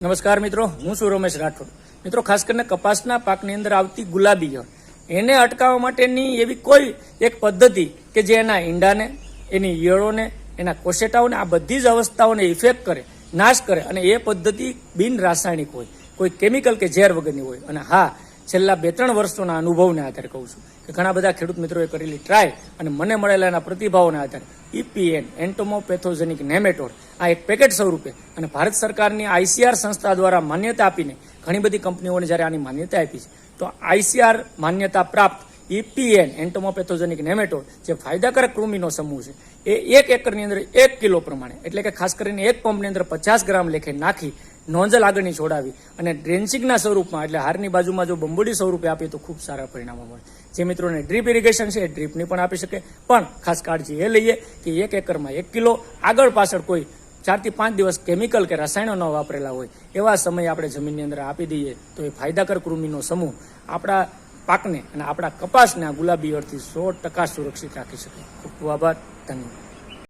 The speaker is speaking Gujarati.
નમસ્કાર મિત્રો, હું છું રમેશ રાઠોડ. મિત્રો, ખાસ કરીને કપાસના પાકની અંદર આવતી ગુલાબી ઈયળ એને અટકાવવા માટેની એવી કોઈ એક પદ્ધતિ કે જે એના ઈંડાને, એની ઈયળોને, એના કોશેટાઓને, આ બધી જ અવસ્થાઓને ઇફેક્ટ કરે, નાશ કરે અને એ પદ્ધતિ બિન રાસાયણિક હોય, કોઈ કેમિકલ કે ઝેર વગરની હોય. અને હા, છેલ્લા 2-3 વર્ષોના અનુભવને આધારે કહું છું કે ઘણા બધા ખેડૂત મિત્રોએ કરેલી ટ્રાય અને મને મળેલા એના પ્રતિભાવોના આધારે EPN એન્ટોમોપેથોજેનિક નેમેટોડ આ એક પેકેટ સ્વરૂપે અને ભારત સરકારની ICAR સંસ્થા દ્વારા માન્યતા આપીને ઘણી બધી કંપનીઓને જ્યારે આની માન્યતા આપી છે, તો ICAR માન્યતા પ્રાપ્ત EPN એન્ટોમોપેથોજેનિક નેમેટોડ જે ફાયદાકારક કૃમિનો સમૂહ છે, એ 1 એકરની અંદર 1 કિલો પ્રમાણે, એટલે કે ખાસ કરીને એક પંપની અંદર 50 ગ્રામ લેખે નાખી નોંઝલ આગળની છોડાવી અને ડ્રેન્ચિંગના સ્વરૂપમાં, એટલે હારની બાજુમાં જો બંબોડી સ્વરૂપે આપીએ તો ખૂબ સારા પરિણામો મળે. જે મિત્રોને ડ્રીપ ઇરિગેશન છે એ ડ્રીપની પણ આપી શકે, પણ ખાસ કાળજી એ લઈએ કે 1 એકરમાં 1 કિલો, આગળ પાછળ કોઈ 4 થી 5 દિવસ કેમિકલ કે રસાયણો ન વાપરેલા હોય એવા સમયે આપણે જમીનની અંદર આપી દઈએ તો એ ફાયદાકારક કૃમિનો સમૂહ આપણા પાકને અને આપણા કપાસને આ ગુલાબી ઈયળથી 100% સુરક્ષિત રાખી શકે. ખૂબ ખૂબ આભાર. ધન્યવાદ.